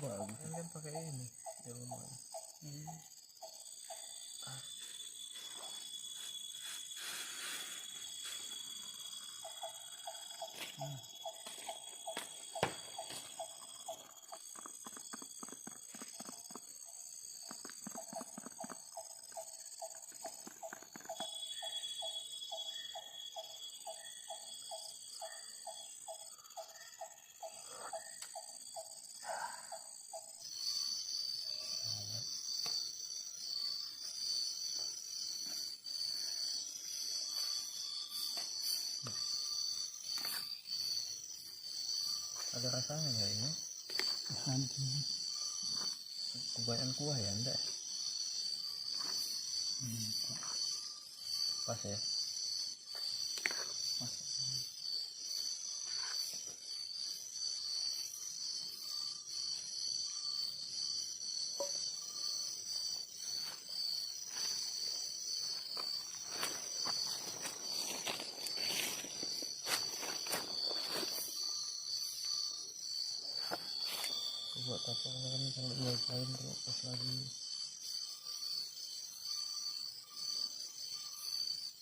Bagus kan pakai ini di rumah. Ada rasanya nggak ini? Kebanyakan kuah ya enggak? Pas ya? Pas. Buat apa kan kalau diapain kalau pas lagi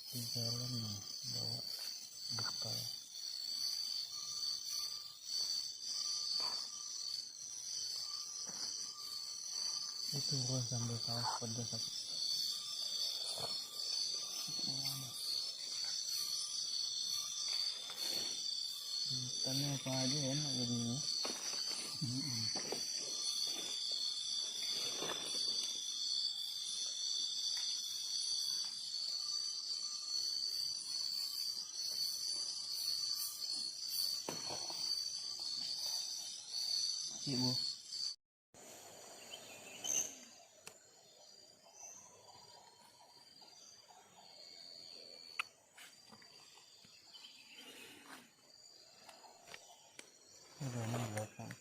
di jalan bawa bekal. Itu gua sambil saus pedas aku. Ikannya apa aja enak jadinya. Bu. Ini belakang.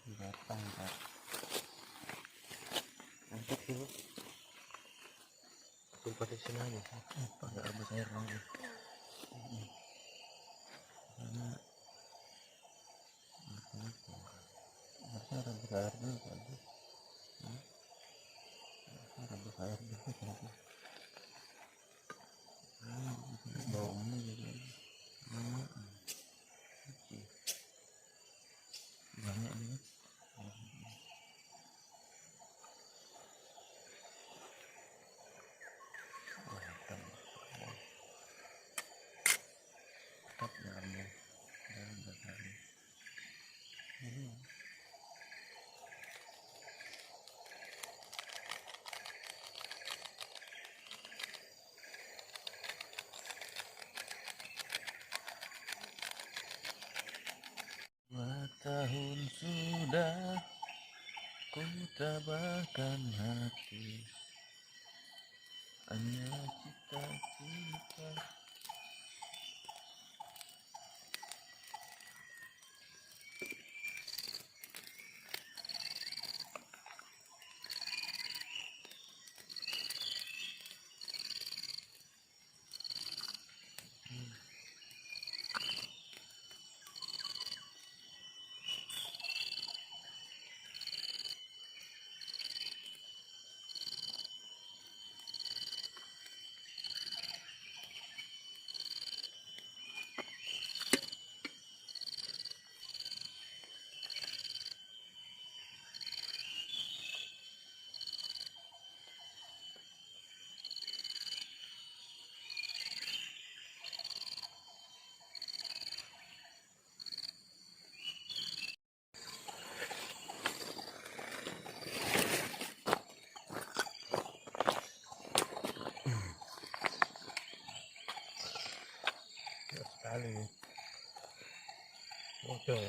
Belakang Pak. Angkat dulu. Tumpah di sini aja. Agak rebus air lagi. Karena harusnya rebus air dulu tadi. Rebus air dulu tadi. Baunya jadi banyak nih. Tetap nyambung dalam batang. Tahun sudah ku tabahkan hati, hanya cita-cita. Sekali bocor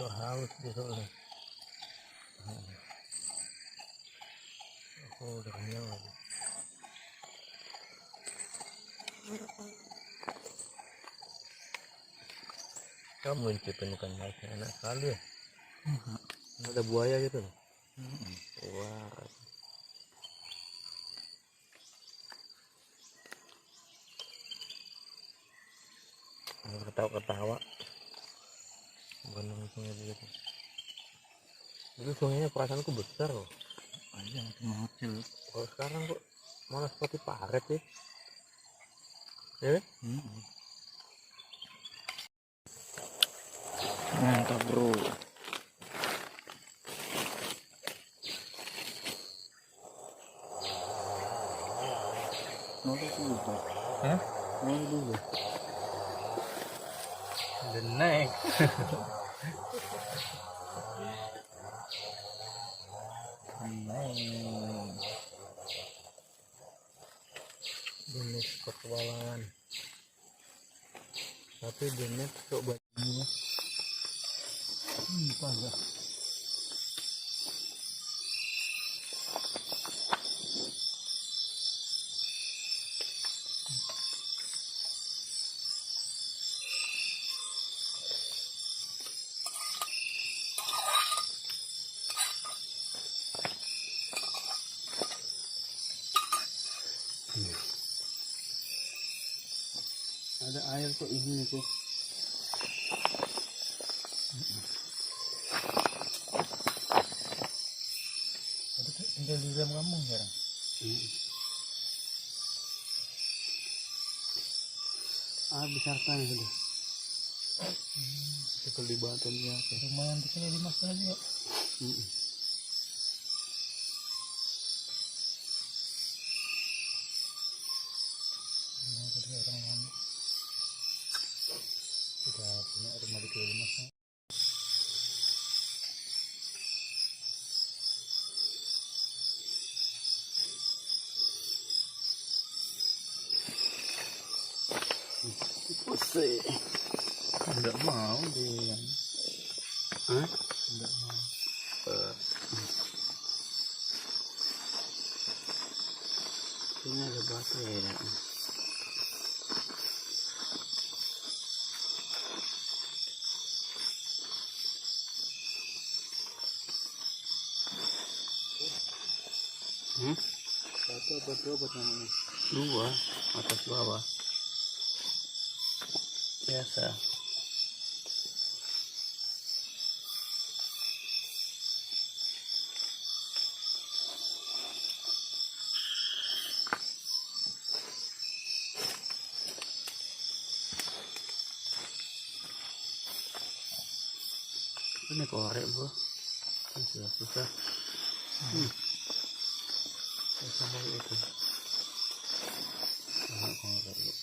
haus gitu loh. Aku udah kenyang lagi. Kamu menciptakan ikan pausnya enak sekali ya. Ada buaya gitu loh. Wah, ketawa-ketawa bukan sungai begitu. Dulu sungainya perasaanku besar loh, aja cuma kecil. kalau sekarang kok malah seperti paret sih ya. Mantap bro. Nol dulu bro. Hah? Nol dulu. The next. The next petualangan. Tapi the next coba ini. Kagak. Ada air kok ini tuh. Tinggal di dalam kampung sekarang. Besarkan sudah. Tinggal di batunya. Lumayan di sini 5 kali juga. Sudah punya rumah di Kalimas. Pusing. Enggak mau dia. Hah? Enggak mau. Ini ada batu ya. Satu apa dua buat namanya? 2 atas bawah. Biasa. Ini korek bro, kan sudah susah. Sama itu. Sangat korek bro.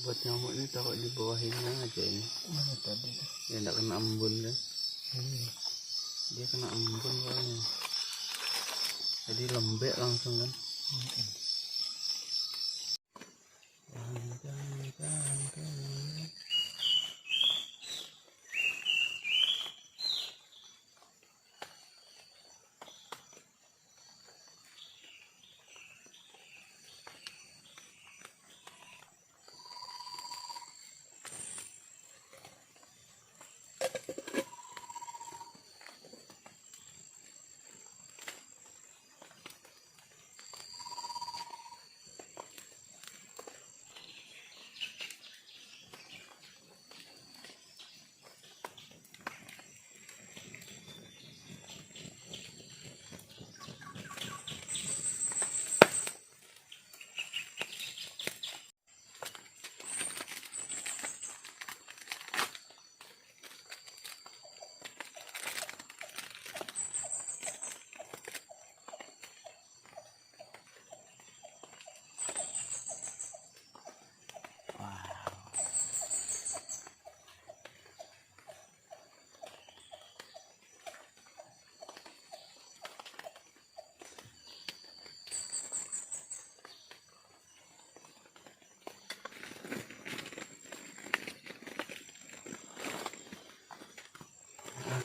Buat nyamuk ini taruh di bawahnya aja ini. Mana tadi? Ya enggak kena embun kan? Dia kena embun soalnya. Jadi lembek langsung kan?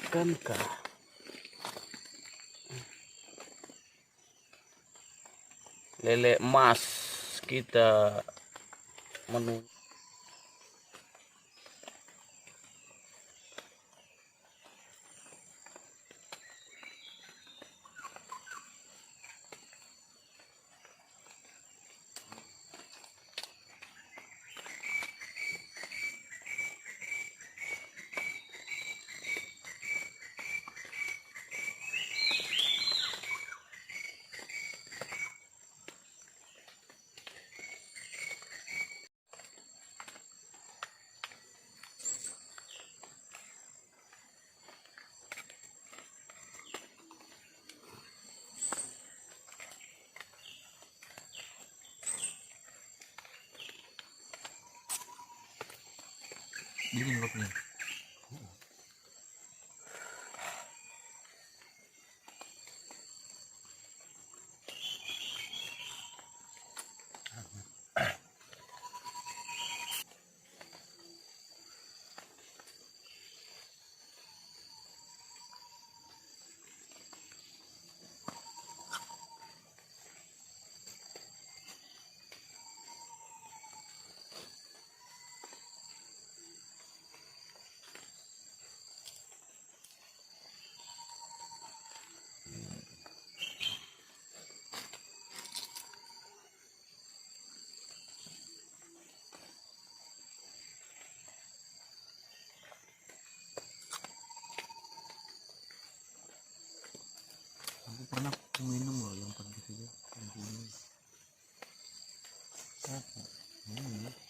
Akankah lele emas kita menuju Dingin kopinya. Aku pernah minum loh yang pagi saja. Yang ini.